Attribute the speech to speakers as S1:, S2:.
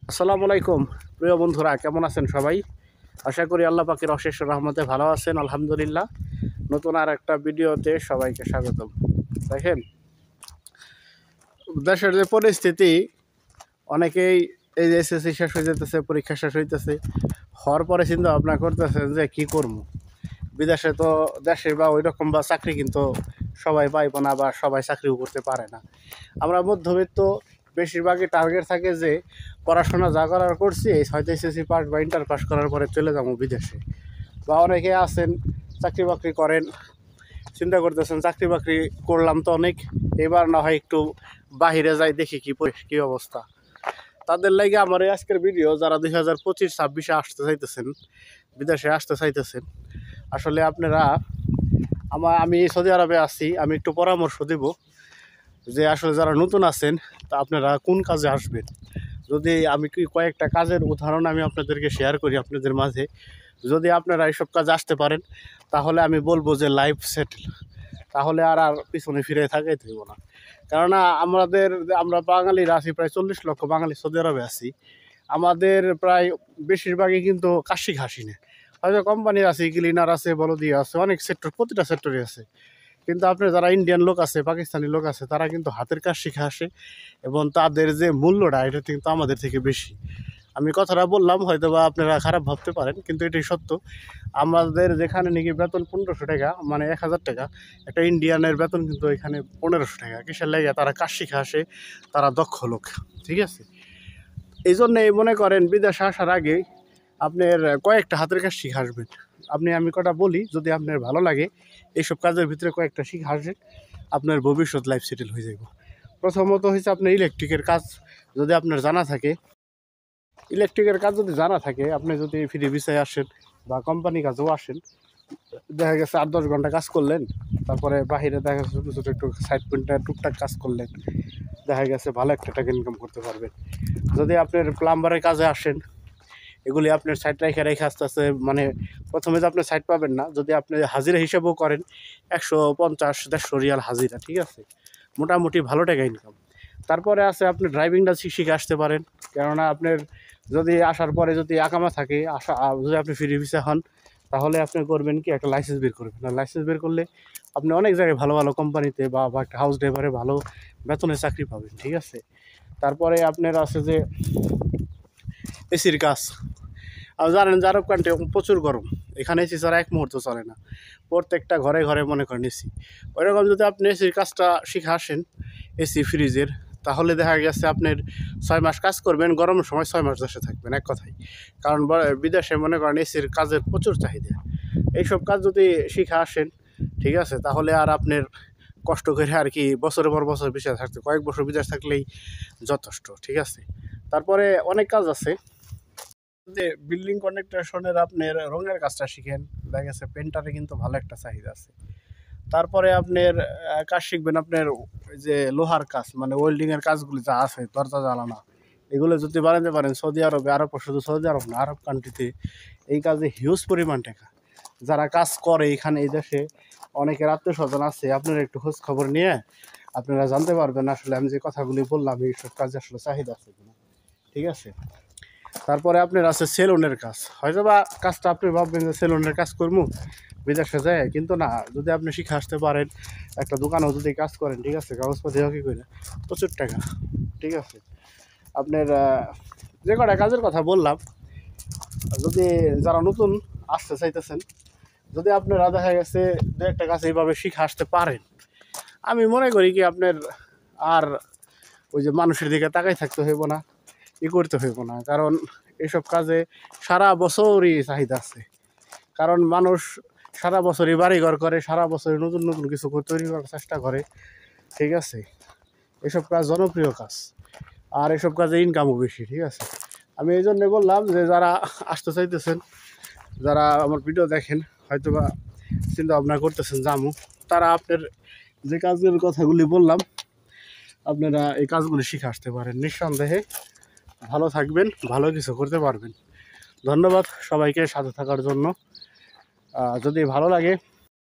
S1: আসসালামু আলাইকুম প্রিয় বন্ধুরা, কেমন আছেন সবাই? আশা করি আল্লাহ পাকের অশেষ রহমতে ভালো আছেন। আলহামদুলিল্লাহ। নতুন আর একটা ভিডিওতে সবাইকে স্বাগতম। দেখেন, দেশের যে পরিস্থিতি, অনেকেই এই যে এসএসসি শেষ হয়ে যেতেছে, পরীক্ষা শেষ হইতেছে, হওয়ার পরে চিন্তা ভাবনা করতেছেন যে কী করবো। বিদেশে তো দেশে বা ওই রকম বা চাকরি কিন্তু সবাই পাইব না, বা সবাই চাকরিও করতে পারে না। আমরা মধ্যবিত্ত, বেশিরভাগই টার্গেট থাকে যে পড়াশোনা যা করার করছি এই হয়তো এসএসসি পাস বা ইন্টার পাস করার পরে চলে যাবো বিদেশে। বা অনেকে আছেন চাকরি বাকরি করেন, চিন্তা করতেছেন চাকরি বাকরি করলাম তো অনেক, এবার না হয় একটু বাহিরে যাই, দেখি কী অবস্থা। তাদের লাগে আমার এই আজকের ভিডিও। যারা 2025-26 আসতে চাইতেছেন, বিদেশে আসতে চাইতেছেন, আসলে আপনারা আমি সৌদি আরবে আছি, আমি একটু পরামর্শ দেব যে আসলে যারা নতুন আছেন তা আপনারা কোন কাজে আসবেন। যদি আমি কয়েকটা কাজের উদাহরণ আমি আপনাদেরকে শেয়ার করি আপনাদের মাঝে, যদি আপনারা এইসব কাজে আসতে পারেন তাহলে আমি বলবো যে লাইফ সেটেল, তাহলে আর পিছনে ফিরে থাকাই হইব না। কেননা আমরা বাঙালিরা আছি, প্রায় 40 লক্ষ বাঙালি সৌদি আরবে আছি। আমাদের প্রায় বেশিরভাগই কিন্তু কাশি ঘাসি না, হয়তো কোম্পানির আছে, ক্লিনার আছে, বলদিয়া আছে, অনেক সেক্টর, প্রতিটা সেক্টরে আছে। কিন্তু আপনার যারা ইন্ডিয়ান লোক আছে, পাকিস্তানি লোক আছে, তারা কিন্তু হাতের কাজ শিখে আসে, এবং তাদের যে মূল্যটা এটা কিন্তু আমাদের থেকে বেশি। আমি কথাটা বললাম, হয়তো বা আপনারা খারাপ ভাবতে পারেন, কিন্তু এটাই সত্য। আমাদের যেখানে নাকি বেতন 1500 টাকা, মানে 1000 টাকা, একটা ইন্ডিয়ানের বেতন কিন্তু এখানে 1500 টাকা। কিসের লাগে? তারা কাজ শিখে আসে, তারা দক্ষ লোক, ঠিক আছে। এই জন্যে মনে করেন বিদেশে আসার আগে আপনার কয়েকটা হাতের কাজ শিখে আসবেন। আমি কটা বলি, যদি আপনার ভালো লাগে এইসব কাজের ভিতরে কয়েকটা শিখে আসেন, আপনার ভবিষ্যৎ লাইফ সেটেল হয়ে যাব। প্রথমত হচ্ছে আপনার ইলেকট্রিকের কাজ যদি আপনার জানা থাকে, আপনি যদি ফ্রি ভিসায় আসেন বা কোম্পানি কাজেও আসেন, দেখা গেছে 8-10 ঘন্টা কাজ করলেন, তারপরে বাহিরে দেখা গেছে ছোটো ছোটো একটু সাইড পয়েন্টে টুকটাক কাজ করলেন, দেখা গেছে ভালো একটা টাকা ইনকাম করতে পারবেন। যদি আপনার প্লাম্বারের কাজে আসেন, এগুলি আপনার সাইড রেখে আস্তে আস্তে, মানে প্রথমে যে আপনার সাইড পাবেন না, যদি আপনি হাজিরা হিসাবেও করেন 150-150 রিয়াল হাজিরা, ঠিক আছে, মোটামুটি ভালো টাকা ইনকাম। তারপরে আছে আপনি ড্রাইভিংটা শিখে আসতে পারেন। কেননা আপনার যদি আসার পরে যদি আকামা থাকে, যদি আপনি ফ্রি ভিসা হন, তাহলে আপনি করবেন কি, একটা লাইসেন্স বের করবেন। আর লাইসেন্স বের করলে আপনি অনেক জায়গায় ভালো ভালো কোম্পানিতে বা একটা হাউস ড্রাইভারে ভালো বেতনে চাকরি পাবেন, ঠিক আছে। তারপরে আপনার আছে যে এসির কাজ। আর জানেন যে আরব কান্ট্রি প্রচুর গরম, এখানে এসি ছাড়া এক মুহূর্ত চলে না, প্রত্যেকটা ঘরে ঘরে মনে করেন এসি। ওইরকম যদি আপনি এসির কাজটা শিখে আসেন, এসি ফ্রিজের, তাহলে দেখা গেছে আপনার 6 মাস কাজ করবেন, গরমের সময় 6 মাস দেশে থাকবেন, এক কথায়। কারণ বিদেশে মনে করেন এসির কাজের প্রচুর চাহিদা। এইসব কাজ যদি শিখে আসেন, ঠিক আছে, তাহলে আর আপনার কষ্ট করে আর কি বছরের পর বছর বিদেশে থাকতে, কয়েক বছর বিদেশ থাকলেই যথেষ্ট, ঠিক আছে। তারপরে অনেক কাজ আছে, যে বিল্ডিং কন্ট্রাকশনের আপনার রঙের কাজটা শিখেন, দেখা গেছে পেন্টারে কিন্তু ভালো একটা চাহিদা আছে। তারপরে আপনার কাজ শিখবেন, আপনার যে লোহার কাজ, মানে ওয়েল্ডিংয়ের কাজগুলি যা আছে, দরজা জ্বালানা, এগুলো যদি বানাতে পারেন সৌদি আরবে, শুধু সৌদি আরব না, আরব কান্ট্রিতে এই কাজে হিউজ পরিমাণ টাকা। যারা কাজ করে এখানে এই দেশে, অনেকের আত্মীয় স্বজন আছে, আপনারা একটু খোঁজ খবর নিয়ে আপনারা জানতে পারবেন আসলে আমি যে কথাগুলি বললাম এইসব কাজে আসলে চাহিদা আছে কিনা, ঠিক আছে। তারপরে আপনার আছে সেলুনের কাজ। হয়তো বা কাজটা আপনি ভাববেন যে সেলুনের কাজ করবো বিদেশে যায়, কিন্তু না, যদি আপনি শিখে আসতে পারেন, একটা দোকানেও যদি কাজ করেন, ঠিক আছে, কাগজপাতি হকি করে প্রচুর টাকা, ঠিক আছে। আপনার যে কটা কাজের কথা বললাম, যদি যারা নতুন আসতে চাইতেছেন, যদি আপনারা দেখা গেছে দু একটা কাজ এইভাবে শিখে আসতে পারেন, আমি মনে করি কি আপনার আর ওই যে মানুষের দিকে তাকাই থাকতে হইব না, করতে হইব না। কারণ এসব কাজে সারা বছরই চাহিদা আছে। কারণ মানুষ সারা বছরই বাড়িঘর করে, সারা বছরই নতুন নতুন কিছু তৈরি করার চেষ্টা করে, ঠিক আছে। এসব কাজ জনপ্রিয় কাজ, আর এসব কাজে ইনকামও বেশি, ঠিক আছে। আমি এই জন্যে বললাম যে যারা আসতে চাইতেছেন, যারা আমার ভিডিও দেখেন, হয়তো বা চিন্তা ভাবনা করতেছেন জামু, তারা আপনার যে কাজের কথাগুলি বললাম, আপনারা এই কাজগুলি শিখে আসতে পারেন। নিঃসন্দেহে ভালো থাকবেন, ভালো কিছু করতে পারবেন। ধন্যবাদ সবাইকে সাথে থাকার জন্য। যদি ভালো লাগে